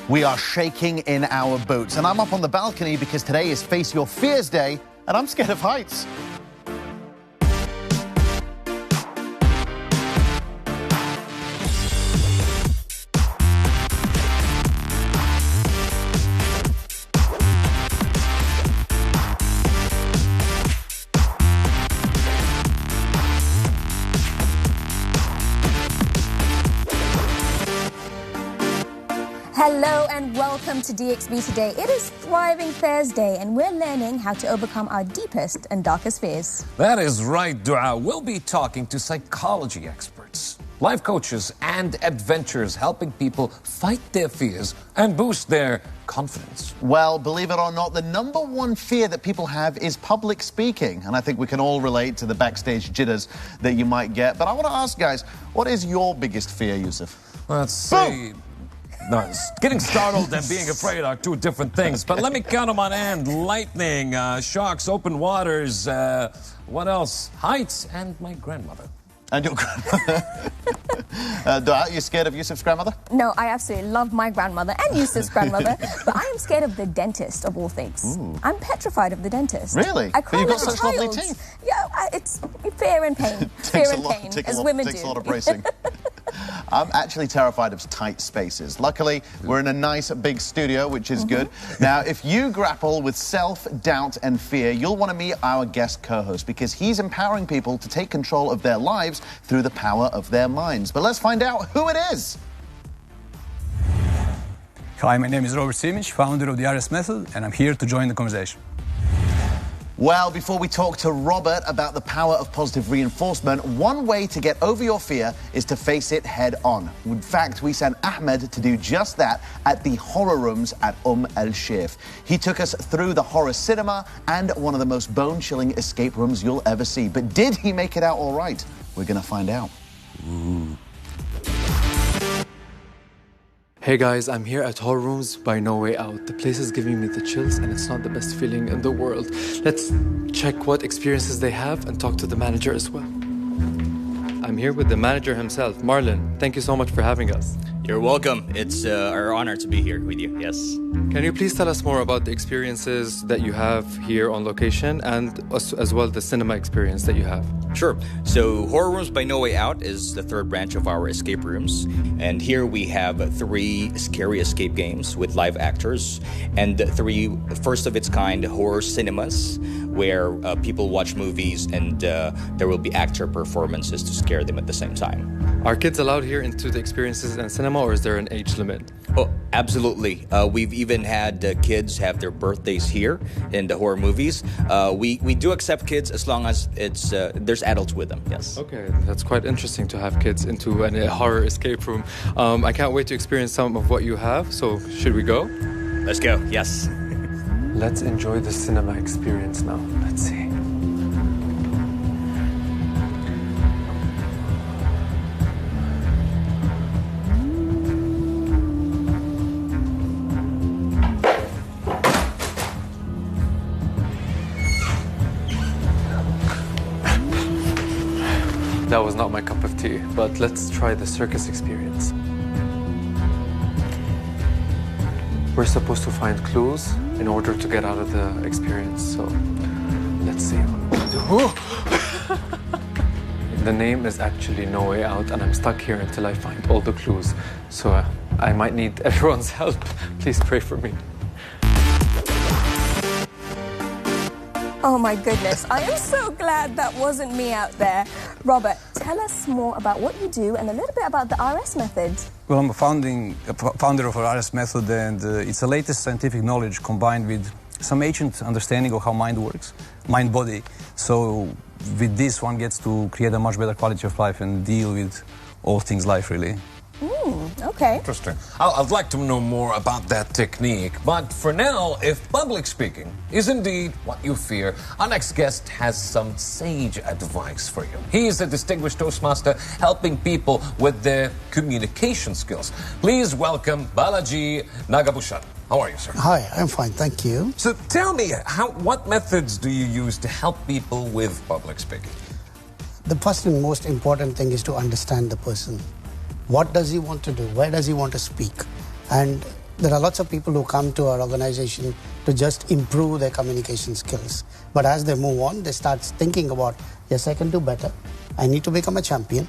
We are shaking in our boots. And I'm up on the balcony because today is Face Your Fears Day, and I'm scared of heights. Hello and welcome to DXB Today. It is Thriving Thursday and we're learning how to overcome our deepest and darkest fears. That is right, Dua. We'll be talking to psychology experts, life coaches and adventurers helping people fight their fears and boost their confidence. Well, believe it or not, the number one fear that people have is public speaking. And I think we can all relate to the backstage jitters that you might get. But I want to ask, guys, what is your biggest fear, Yusuf? Let's see. No, getting startled and being afraid are two different things. But let me count them on end. Lightning, sharks, open waters, what else? Heights, and my grandmother. And your grandmother. Dua, you scared of Yusuf's grandmother? No, I absolutely love my grandmother and Yusuf's grandmother. But I am scared of the dentist, of all things. Ooh. I'm petrified of the dentist. Really? I cry But you've got like a such lovely child. teeth. Yeah, it's fear and pain. Fear and pain, as women do. Takes a lot of bracing. I'm actually terrified of tight spaces. Luckily, we're in a nice big studio, which is good. Now, if you grapple with self-doubt and fear, you'll want to meet our guest co-host because he's empowering people to take control of their lives through the power of their minds. But let's find out who it is. Hi, my name is Simich, founder of the RS Method, and I'm here to join the conversation. Well, before we talk to Robert about the power of positive reinforcement, one way to get over your fear is to face it head on. In fact, we sent Ahmed to do just that at the horror rooms at Al-Shif. He took us through the horror cinema and one of the most bone-chilling escape rooms you'll ever see. But did he make it out all right? We're going to find out. Ooh. Hey guys, I'm here at Horror Rooms by No Way Out. The place is giving me the chills and it's not the best feeling in the world. Let's check what experiences they have and talk to the manager as well. I'm here with the manager himself, Marlon. Thank you so much for having us. You're welcome. It's our honor to be here with you, yes. Can you please tell us more about the experiences that you have here on location and as well the cinema experience that you have? Sure. So Horror Rooms by No Way Out is the third branch of our escape rooms. And here we have 3 scary escape games with live actors and 3 first-of-its-kind horror cinemas where people watch movies and there will be actor performances to scare them at the same time. Are kids allowed here into the experiences and cinema or is there an age limit? Oh, absolutely. We've even had kids have their birthdays here in the horror movies. We do accept kids as long as it's there's adults with them, yes. Okay, that's quite interesting to have kids into a horror escape room. I can't wait to experience some of what you have, so should we go? Let's go, yes. Let's enjoy the cinema experience now. Let's see. That was not my cup of tea, but let's try the circus experience. We're supposed to find clues in order to get out of the experience, so let's see what we do. The name is actually No Way Out, and I'm stuck here until I find all the clues, so I might need everyone's help. Please pray for me. Oh my goodness, I am so glad that wasn't me out there. Robert, tell us more about what you do and a little bit about the RS method. Well, I'm a founder of our RS Method, and it's the latest scientific knowledge combined with some ancient understanding of how mind works, mind-body. So with this, one gets to create a much better quality of life and deal with all things life, really. Okay. Interesting. I'd like to know more about that technique. But for now, if public speaking is indeed what you fear, our next guest has some sage advice for you. He is a distinguished Toastmaster helping people with their communication skills. Please welcome Balaji Nagabushan. How are you, sir? Hi, I'm fine, thank you. So tell me, what methods do you use to help people with public speaking? The first and most important thing is to understand the person. What does he want to do? Where does he want to speak? And there are lots of people who come to our organization to just improve their communication skills. But as they move on, they start thinking about, yes, I can do better. I need to become a champion.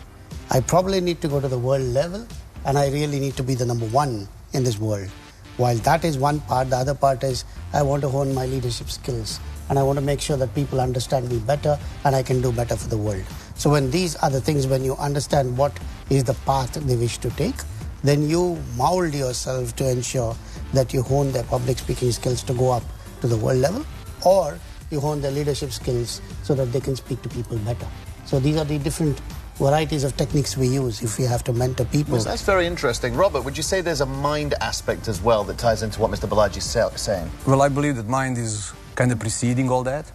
I probably need to go to the world level, and I really need to be the number one in this world. While that is one part, the other part is I want to hone my leadership skills, and I want to make sure that people understand me better and I can do better for the world. So when these are the things, when you understand what is the path they wish to take, then you mold yourself to ensure that you hone their public speaking skills to go up to the world level, or you hone their leadership skills so that they can speak to people better. So these are the different varieties of techniques we use if we have to mentor people. Well, that's very interesting. Robert, would you say there's a mind aspect as well that ties into what Mr. Balaji is saying? Well, I believe that mind is kind of preceding all that,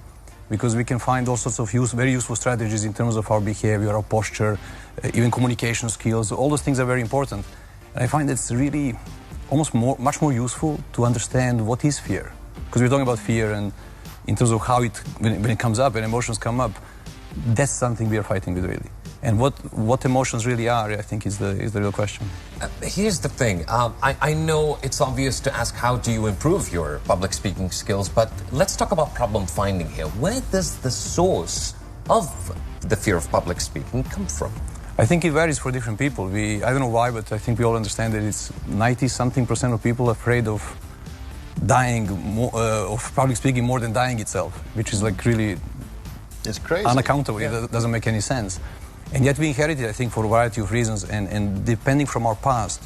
because we can find all sorts of very useful strategies in terms of our behavior, our posture, even communication skills. All those things are very important. And I find it's really much more useful to understand what is fear. Because we're talking about fear, and in terms of how when it comes up and emotions come up, that's something we are fighting with, really. And what emotions really are, I think, is the real question. Here's the thing. I know it's obvious to ask how do you improve your public speaking skills, but let's talk about problem finding here. Where does the source of the fear of public speaking come from? I think it varies for different people. I don't know why, but I think we all understand that it's 90-something% of people afraid of dying, of public speaking more than dying itself, which is like really... It's crazy. Unaccountable. Yeah. It doesn't make any sense. And yet we inherited, I think, for a variety of reasons, and depending from our past,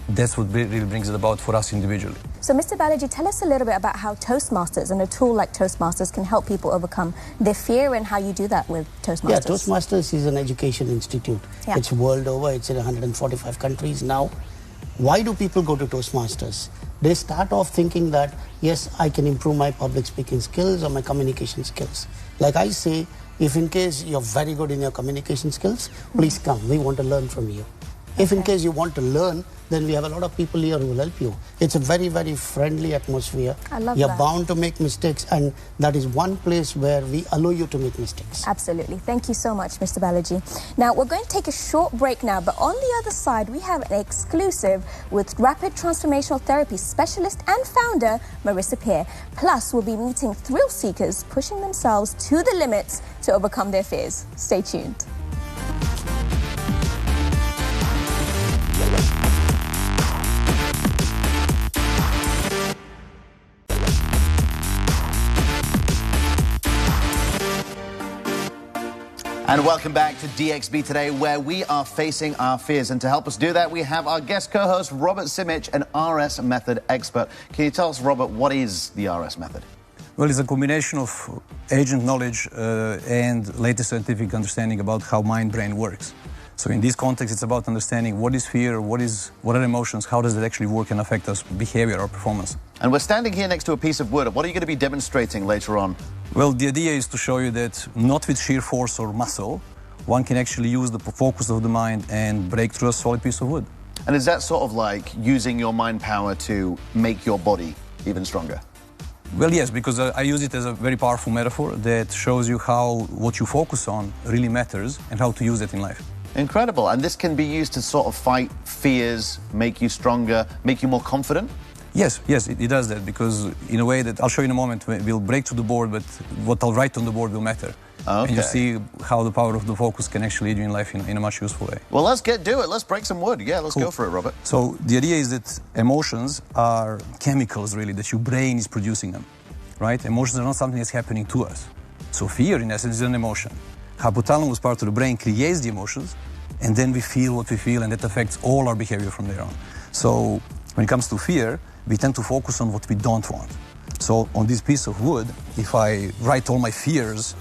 that's what really brings it about for us individually. So, Mr. Balaji, tell us a little bit about how Toastmasters and a tool like Toastmasters can help people overcome their fear, and how you do that with Toastmasters. Yeah, Toastmasters is an education institute. Yeah. It's world over. It's in 145 countries now. Why do people go to Toastmasters? They start off thinking that, yes, I can improve my public speaking skills or my communication skills. Like I say, if in case you're very good in your communication skills, please come. We want to learn from you. If in case you want to learn, then we have a lot of people here who will help you. It's a very, very friendly atmosphere. I love You're that. bound to make mistakes, and that is one place where we allow you to make mistakes. Absolutely. Thank you so much, Mr. Balaji. Now, we're going to take a short break now, but on the other side, we have an exclusive with Rapid Transformational Therapy Specialist and founder, Marissa Pierre. Plus, we'll be meeting thrill seekers pushing themselves to the limits to overcome their fears. Stay tuned. And welcome back to DXB Today, where we are facing our fears. And to help us do that, we have our guest co-host, Robert Simich, an RS method expert. Can you tell us, Robert, what is the RS method? Well, it's a combination of agent knowledge and latest scientific understanding about how mind-brain works. So in this context, it's about understanding what is fear, what are emotions, how does it actually work and affect us behavior or performance. And we're standing here next to a piece of wood. What are you going to be demonstrating later on? Well, the idea is to show you that not with sheer force or muscle, one can actually use the focus of the mind and break through a solid piece of wood. And is that sort of like using your mind power to make your body even stronger? Well, yes, because I use it as a very powerful metaphor that shows you how what you focus on really matters and how to use it in life. Incredible. And this can be used to sort of fight fears, make you stronger, make you more confident? Yes, it does that, because in a way that I'll show you in a moment, we'll break through the board, but what I'll write on the board will matter. Okay. And you see how the power of the focus can actually lead you in life in a much useful way. Well, let's do it. Let's break some wood. Yeah, let's Cool. go for it, Robert. So the idea is that emotions are chemicals, really, that your brain is producing them, right? Emotions are not something that's happening to us. So fear, in essence, is an emotion. Hypothalamus part of the brain creates the emotions, and then we feel what we feel, and that affects all our behavior from there on. So when it comes to fear, we tend to focus on what we don't want. So on this piece of wood, if I write all my fears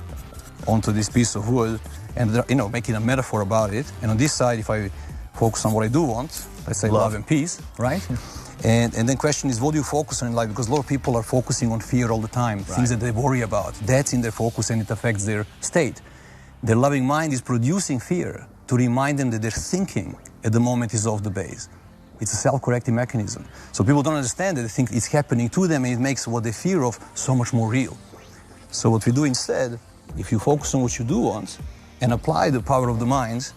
onto this piece of wood and, making a metaphor about it, and on this side, if I focus on what I do want, let's say love and peace, right? And then question is, what do you focus on in life? Because a lot of people are focusing on fear all the time, things that they worry about. That's in their focus, and it affects their state. Their loving mind is producing fear to remind them that their thinking at the moment is off the base. It's a self-correcting mechanism. So people don't understand that they think it's happening to them, and it makes what they fear of so much more real. So what we do instead, if you focus on what you do want and apply the power of the mind,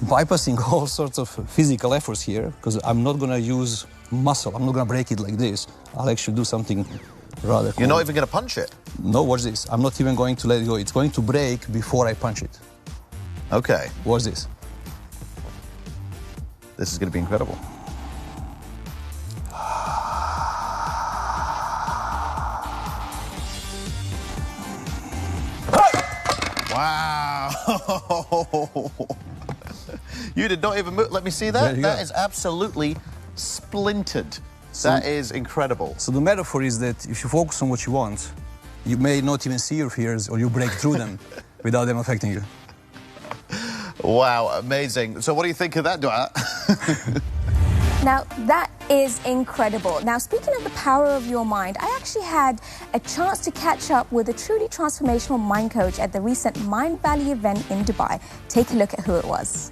bypassing all sorts of physical efforts here, because I'm not going to use muscle. I'm not going to break it like this. I'll actually do something rather You're not even going to punch it? No, watch this. I'm not even going to let it go. It's going to break before I punch it. Okay. Watch this. This is going to be incredible. Wow. You did not even move. Let me see that. That is absolutely splintered. That is incredible. So the metaphor is that if you focus on what you want, you may not even see your fears, or you break through them without them affecting you. Wow, amazing. So what do you think of that, Dua? Now, that is incredible. Now, speaking of the power of your mind, I actually had a chance to catch up with a truly transformational mind coach at the recent Mind Valley event in Dubai. Take a look at who it was.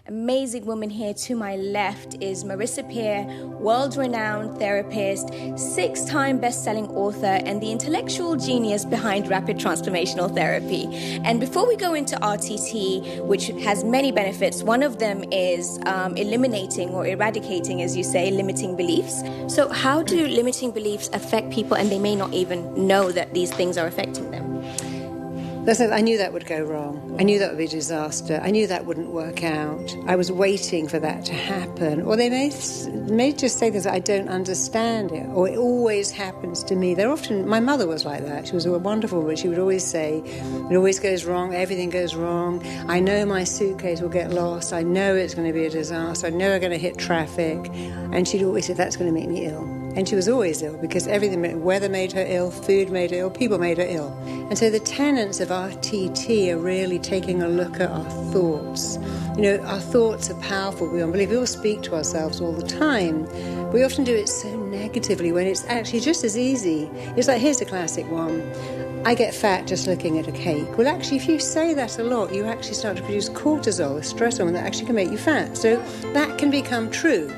Amazing woman here to my left is Marissa Pierre, world-renowned therapist, 6-time best-selling author, and the intellectual genius behind rapid transformational therapy. And before we go into RTT, which has many benefits, one of them is eliminating or eradicating, as you say, limiting beliefs. So how do limiting beliefs affect people and they may not even know that these things are affecting them? Listen, I knew that would go wrong. I knew that would be a disaster. I knew that wouldn't work out. I was waiting for that to happen. Or they may just say things like, I don't understand it, or it always happens to me. They're often, my mother was like that. She was wonderful, but she would always say, it always goes wrong, everything goes wrong. I know my suitcase will get lost. I know it's going to be a disaster. I know I'm going to hit traffic. And she'd always say, that's going to make me ill. And she was always ill because everything, weather made her ill, food made her ill, people made her ill. And so the tenets of RTT are really taking a look at our thoughts. You know, our thoughts are powerful beyond belief. We all speak to ourselves all the time. We often do it so negatively when it's actually just as easy. It's like, here's a classic one. I get fat just looking at a cake. Well, actually, if you say that a lot, you actually start to produce cortisol, a stress hormone that actually can make you fat. So that can become true.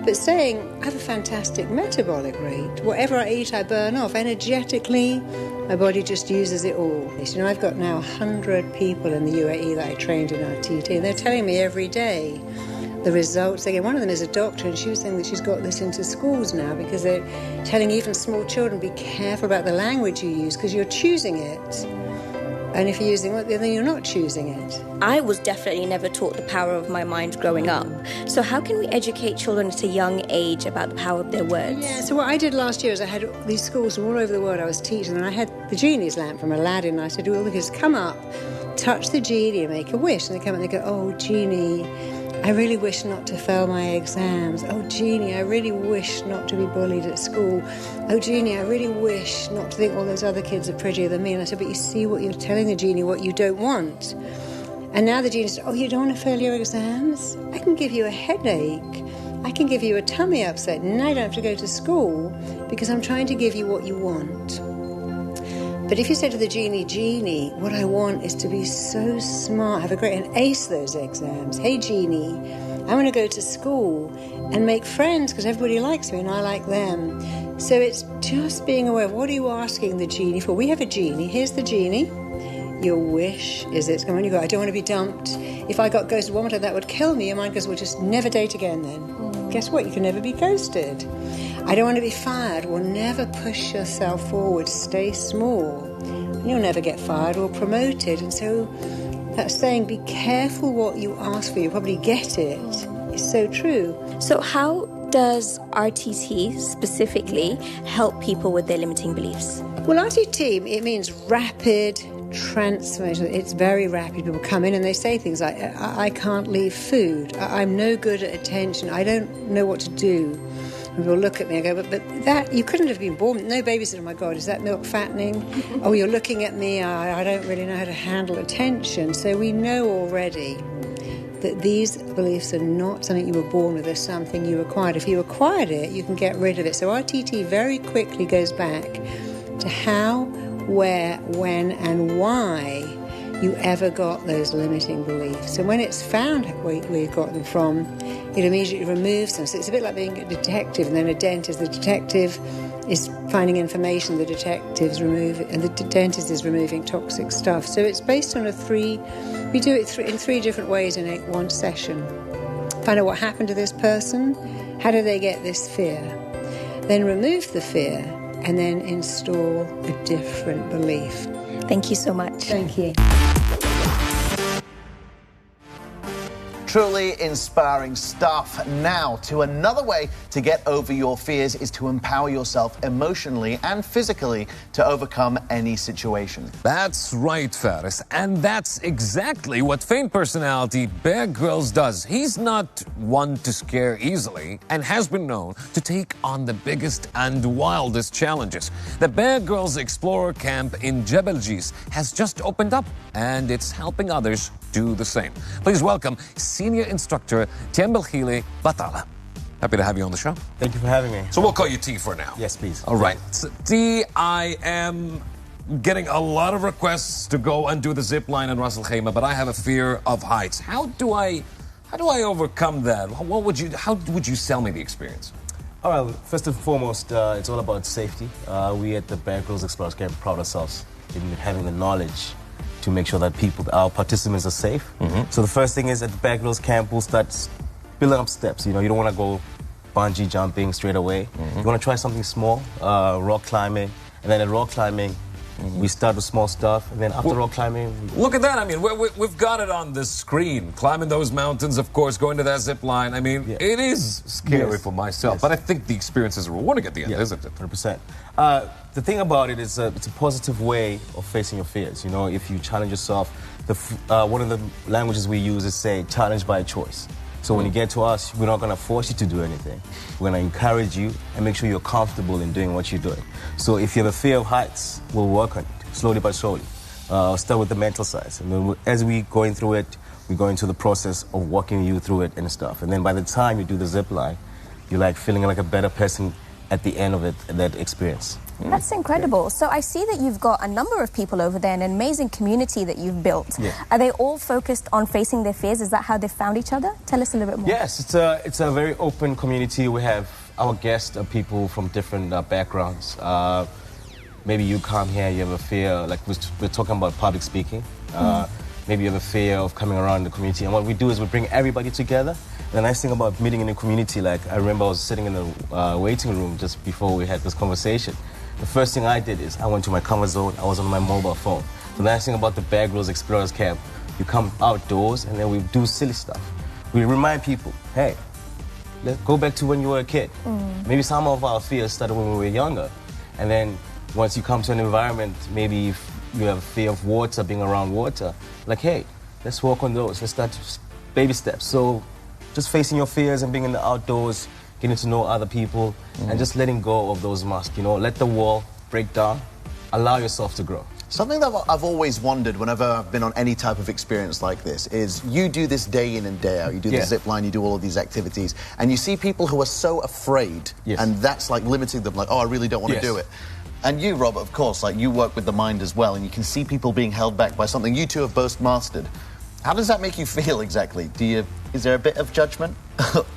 But saying, I have a fantastic metabolic rate. Whatever I eat, I burn off. Energetically, my body just uses it all. You know, I've got now 100 people in the UAE that I trained in RTT, and they're telling me every day the results they get. One of them is a doctor, and she was saying that she's got this into schools now because they're telling even small children, be careful about the language you use because you're choosing it. And if you're using it, then you're not choosing it. I was definitely never taught the power of my mind growing up. So how can we educate children at a young age about the power of their words? Yeah, so what I did last year is I had these schools from all over the world I was teaching, and I had the genie's lamp from Aladdin, and I said to all the kids, come up, touch the genie and make a wish. And they come up and they go, oh, genie, I really wish not to fail my exams. Oh, genie, I really wish not to be bullied at school. Oh, genie, I really wish not to think all those other kids are prettier than me. And I said, but you see what you're telling the genie, what you don't want. And now the genie said, oh, you don't want to fail your exams? I can give you a headache. I can give you a tummy upset. Now you don't have to go to school because I'm trying to give you what you want. But if you say to the genie, genie, what I want is to be so smart, have a great, and ace those exams. Hey, genie, I want to go to school and make friends because everybody likes me and I like them. So it's just being aware of what are you asking the genie for. We have a genie. Here's the genie. Your wish is it's going to go, I don't want to be dumped. If I got ghosted one more time, that would kill me. Your mind goes, well, just never date again then. Guess what? You can never be ghosted. I don't want to be fired. Well, never push yourself forward. Stay small. You'll never get fired or promoted. And so that saying, be careful what you ask for. You'll probably get it. It's so true. So how does RTT specifically help people with their limiting beliefs? Well, RTT, it means rapid transformation. It's very rapid. People come in and they say things like, I can't leave food. I'm no good at attention. I don't know what to do. And people look at me and go, but that, you couldn't have been born. No baby said, oh my God, is that milk fattening? Oh, you're looking at me. I don't really know how to handle attention. So we know already that these beliefs are not something you were born with. They're something you acquired. If you acquired it, you can get rid of it. So RTT very quickly goes back to how, where, when, and why you ever got those limiting beliefs. And when it's found where you got them from, it immediately removes them. So it's a bit like being a detective and then a dentist. The detective is finding information, the detective's removing, and the dentist is removing toxic stuff. So it's based on we do it in three different ways in one session. Find out what happened to this person. How did they get this fear? Then remove the fear and then install a different belief. Thank you so much. Thank you. Truly inspiring stuff. Now, to another way to get over your fears is to empower yourself emotionally and physically to overcome any situation. That's right, Faris. And that's exactly what famed personality Bear Grylls does. He's not one to scare easily and has been known to take on the biggest and wildest challenges. The Bear Grylls Explorer Camp in Jebel Jis has just opened up, and it's helping others do the same. Please welcome Senior Instructor Healy Batala. Happy to have you on the show. Thank you for having me. So we'll call you T for now. Yes, please. All right. So, T, I am getting a lot of requests to go and do the zip line in Ras Al Khaimah, but I have a fear of heights. How do I overcome that? How would you sell me the experience? All right. First and foremost, it's all about safety. We at the Bear Grylls Explorers Camp pride ourselves in having the knowledge to make sure that our participants are safe. So the first thing is at the Bear Grylls Camp, we'll start building up steps. You know, you don't want to go bungee jumping straight away. You want to try something small, rock climbing, and then at rock climbing, we start with small stuff, and then after rock climbing... Look at that. I mean, we've got it on the screen. Climbing those mountains, of course, going to that zip line. I mean, it is scary for myself, but I think the experience is rewarding at the end, isn't it? 100%. The thing about it is it's a positive way of facing your fears. You know, if you challenge yourself, one of the languages we use is say, challenge by choice. So when you get to us, we're not going to force you to do anything. We're going to encourage you and make sure you're comfortable in doing what you're doing. So if you have a fear of heights, we'll work on it, slowly but surely. Start with the mental side. And then as we're going through it, we go into the process of walking you through it and stuff. And then by the time you do the zip line, you're like feeling like a better person at the end of it, that experience. That's incredible. So I see that you've got a number of people over there, an amazing community that you've built. Are they all focused on facing their fears? Is that how they found each other? Tell us a little bit more. Yes, it's a very open community. We have our guests are people from different backgrounds. Maybe you come here, you have a fear, like we're talking about public speaking. Maybe you have a fear of coming around the community. And what we do is we bring everybody together. The nice thing about meeting in a community, like I remember I was sitting in the waiting room just before we had this conversation. The first thing I did is I went to my comfort zone. I was on my mobile phone. The nice thing about the Bear Grylls Explorers Camp, you come outdoors and then we do silly stuff. We remind people, hey, let's go back to when you were a kid. Maybe some of our fears started when we were younger. And then once you come to an environment, maybe if you have a fear of water, being around water, like, hey, let's work on those. Let's start baby steps. So just facing your fears and being in the outdoors, getting to know other people, and just letting go of those masks, you know, let the wall break down, allow yourself to grow. Something that I've always wondered whenever I've been on any type of experience like this is you do this day in and day out. You do the zip line, you do all of these activities, and you see people who are so afraid, and that's like limiting them, like, oh, I really don't want to do it. And you, Robert, of course, like you work with the mind as well, and you can see people being held back by something you two have both mastered. How does that make you feel exactly? Is there a bit of judgment?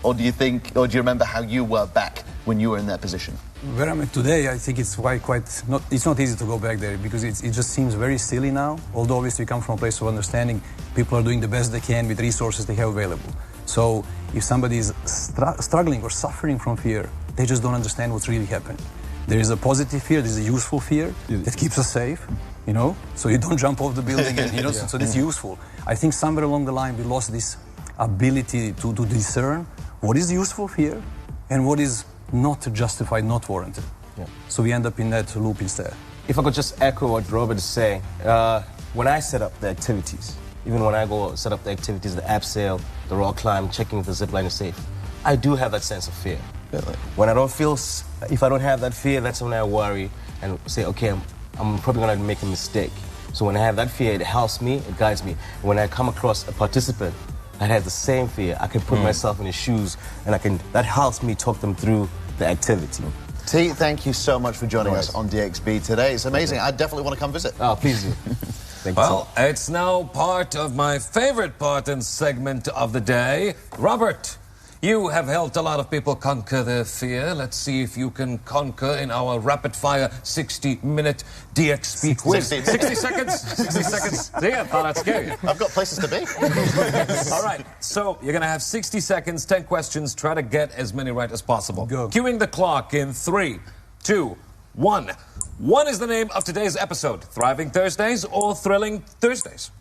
Or do you remember how you were back when you were in that position? Where I'm at today, I think it's it's not easy to go back there because it just seems very silly now. Although obviously we come from a place of understanding, people are doing the best they can with resources they have available. So if somebody is struggling or suffering from fear, they just don't understand what's really happening. There is a positive fear, there is a useful fear that keeps us safe, you know, so you don't jump off the building and, you know, so that's useful. I think somewhere along the line we lost this ability to discern what is useful fear and what is not justified, not warranted. So we end up in that loop instead. If I could just echo what Robert is saying, when I set up the activities, even when I go set up the activities, the abseil, the rock climb, checking if the zip line is safe, I do have that sense of fear. When I don't feel, if I don't have that fear, that's when I worry and say, okay, I'm probably going to make a mistake. So when I have that fear, it helps me, it guides me. When I come across a participant that has the same fear, I can put myself in his shoes and that helps me talk them through the activity. T, thank you so much for joining us on DXB today. It's amazing. I definitely want to come visit. Oh, please do. Well, it's now part of my favorite part and segment of the day. Robert, You have helped a lot of people conquer their fear. Let's see if you can conquer in our rapid-fire 60-minute DXB quiz. 60 seconds? 60 seconds. See, I thought I'd scare you. I've got places to be. All right, so you're going to have 60 seconds, 10 questions. Try to get as many right as possible. Go. Cueing the clock in 3, 2, 1. What is the name of today's episode? Thriving Thursdays or Thrilling Thursdays?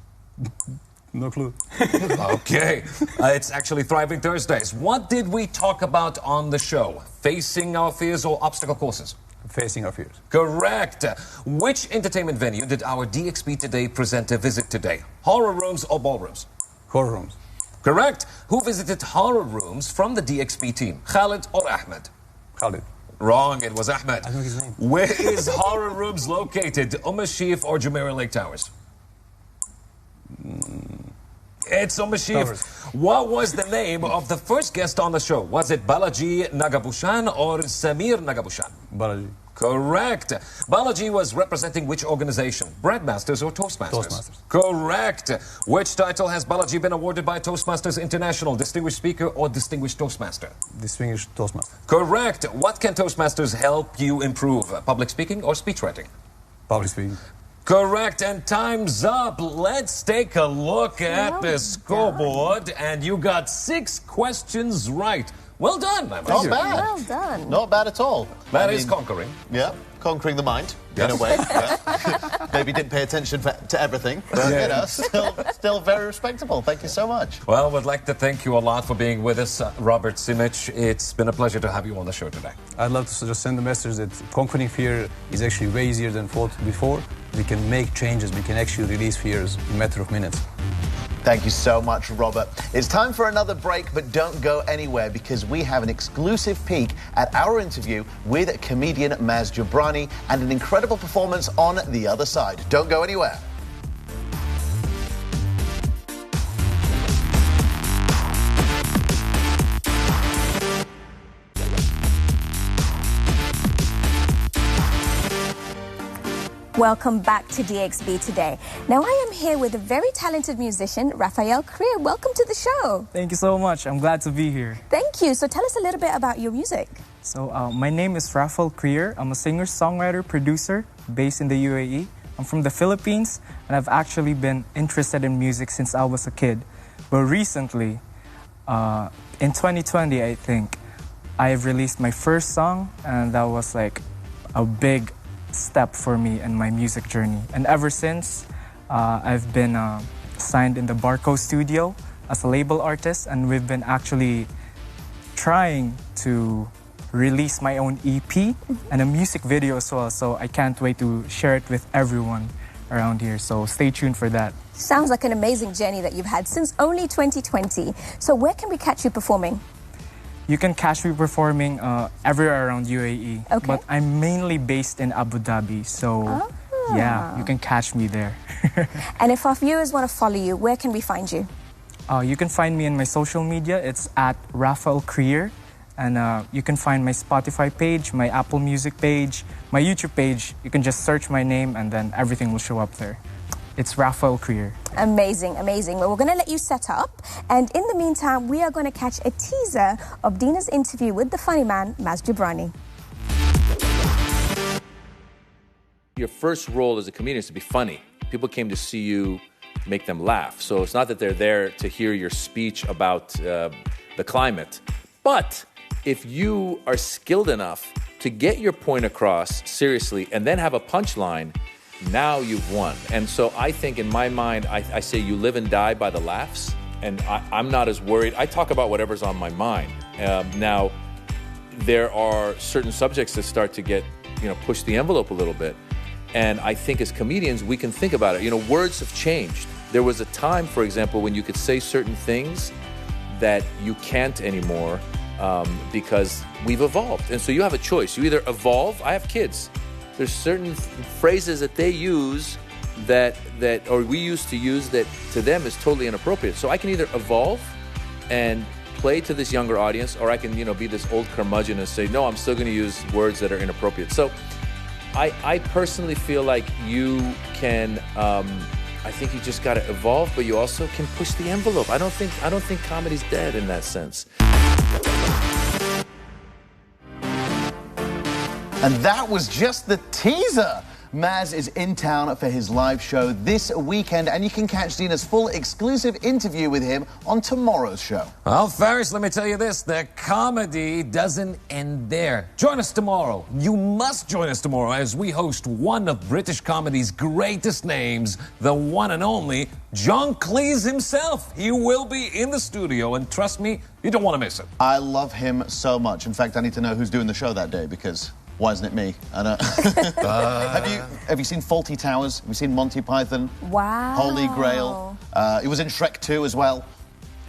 No clue. Okay, it's actually Thriving Thursdays. What did we talk about on the show? Facing our fears or obstacle courses? Facing our fears. Correct. Which entertainment venue did our DXB Today presenter visit today? Horror rooms or ballrooms? Horror rooms. Correct. Who visited horror rooms from the DXB team? Khalid or Ahmed? Khalid. Wrong, it was Ahmed. I know his name. Where is horror rooms located? Shif or Jumeirah Lake Towers? It's Shif. What was the name of the first guest on the show? Was it Balaji Nagabushan or Samir Nagabushan? Balaji. Correct. Balaji was representing which organization? Breadmasters or Toastmasters? Toastmasters. Correct. Which title has Balaji been awarded by Toastmasters International? Distinguished Speaker or Distinguished Toastmaster? Distinguished Toastmaster. Correct. What can Toastmasters help you improve? Public speaking or speech writing? Public speaking. Correct, and time's up. Let's take a look at the scoreboard. And you got 6 questions right. Well done, my Not friend. bad. Well done. Not bad at all. That is conquering. Yeah, conquering the mind, in a way. Yeah. Maybe didn't pay attention to everything, but, you know, still very respectable. Thank you so much. Well, we'd like to thank you a lot for being with us, Robert Simich. It's been a pleasure to have you on the show today. I'd love to just send a message that conquering fear is actually way easier than thought before. We can make changes. We can actually release fears in a matter of minutes. Thank you so much, Robert. It's time for another break, but don't go anywhere because we have an exclusive peek at our interview with comedian Maz Jobrani and an incredible performance on the other side. Don't go anywhere. Welcome back to DXB Today. Now I am here with a very talented musician, Rafael Krier. Welcome to the show. Thank you so much. I'm glad to be here. Thank you. So tell us a little bit about your music. So my name is Rafael Krier. I'm a singer, songwriter, producer based in the UAE. I'm from the Philippines, and I've actually been interested in music since I was a kid. But recently, in 2020, I think, I have released my first song, and that was like a big step for me in my music journey. And ever since, I've been signed in the Barco studio as a label artist, and we've been actually trying to release my own EP and a music video as well, so I can't wait to share it with everyone around here, so stay tuned for that. Sounds like an amazing journey that you've had since only 2020. So where can we catch you performing? You can catch me performing everywhere around UAE, but I'm mainly based in Abu Dhabi, so yeah, you can catch me there. And if our viewers want to follow you, where can we find you? You can find me in my social media. It's at Rafael Krier, and you can find my Spotify page, my Apple Music page, my YouTube page. You can just search my name and then everything will show up there. It's Rafael Krier. Amazing, amazing. Well, we're going to let you set up. And in the meantime, we are going to catch a teaser of Dina's interview with the funny man, Maz Jobrani. Your first role as a comedian is to be funny. People came to see you make them laugh. So it's not that they're there to hear your speech about the climate. But if you are skilled enough to get your point across seriously and then have a punchline, now you've won. And so I think in my mind, I say you live and die by the laughs. And I'm not as worried. I talk about whatever's on my mind. Now, there are certain subjects that start to get, push the envelope a little bit. And I think as comedians, we can think about it. Words have changed. There was a time, for example, when you could say certain things that you can't anymore because we've evolved. And so you have a choice. You either evolve. I have kids. There's certain phrases that they use or we used to use that to them is totally inappropriate. So I can either evolve and play to this younger audience, or I can, be this old curmudgeon and say, no, I'm still going to use words that are inappropriate. So I personally feel like you can I think you just got to evolve, but you also can push the envelope. I don't think comedy's dead in that sense. And that was just the teaser. Maz is in town for his live show this weekend, and you can catch Dina's full exclusive interview with him on tomorrow's show. Well, Faris, let me tell you this. The comedy doesn't end there. Join us tomorrow. You must join us tomorrow as we host one of British comedy's greatest names, the one and only John Cleese himself. He will be in the studio, and trust me, you don't want to miss it. I love him so much. In fact, I need to know who's doing the show that day, because why isn't it me? I don't... Have you seen Fawlty Towers? Have you seen Monty Python? Wow. Holy Grail. He was in Shrek 2 as well.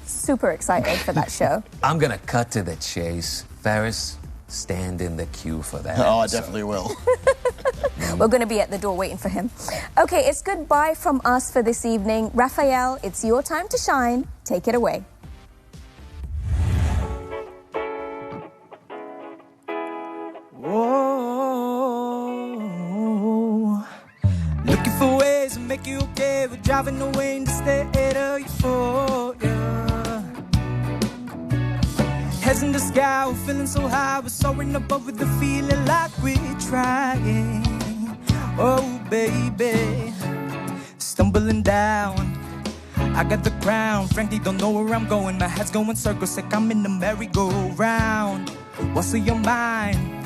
Super excited for that show. I'm going to cut to the chase. Faris, stand in the queue for that. Oh, I definitely will. We're going to be at the door waiting for him. Okay, it's goodbye from us for this evening. Rafael, it's your time to shine. Take it away. Looking for ways to make you okay with driving away in the state of euphoria. Heads in the sky, we're feeling so high, we're soaring above with the feeling like we're trying. Oh baby, stumbling down, I got the crown, frankly don't know where I'm going. My head's going circles like I'm in the merry-go-round. What's on your mind?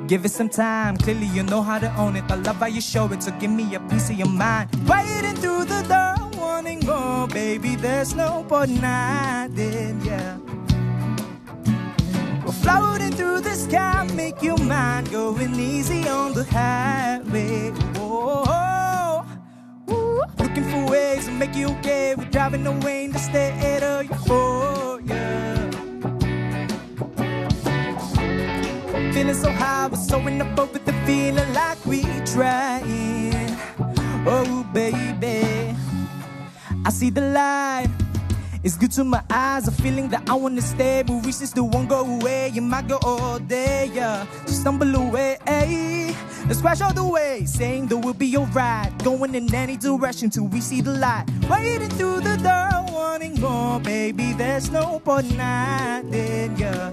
Give it some time, clearly you know how to own it. I love how you show it, so give me a piece of your mind. Waiting through the door, wanting more, baby, there's no denying, yeah. We're floating through the sky, make your mind going easy on the highway. Oh, looking for ways to make you okay. We're driving away in the state of euphoria. Feeling so high, we're soaring above with the feeling like we trying. Oh baby, I see the light, it's good to my eyes. A feeling that I wanna stay, but we still won't go away. You might go all day, yeah, so stumble away, let's crash all the way, saying that we'll be alright. Going in any direction till we see the light. Waiting through the door, wanting more, baby, there's no denying, yeah.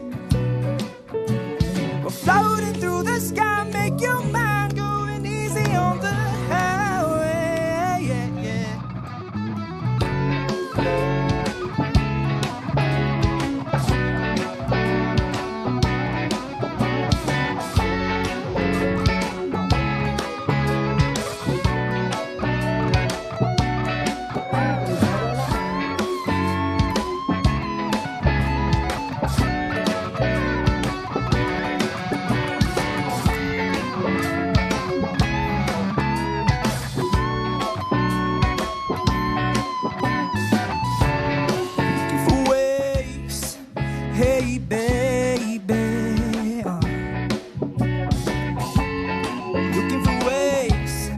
We're floating through the sky, make your mind going easy on the highway, yeah, yeah. Looking for ways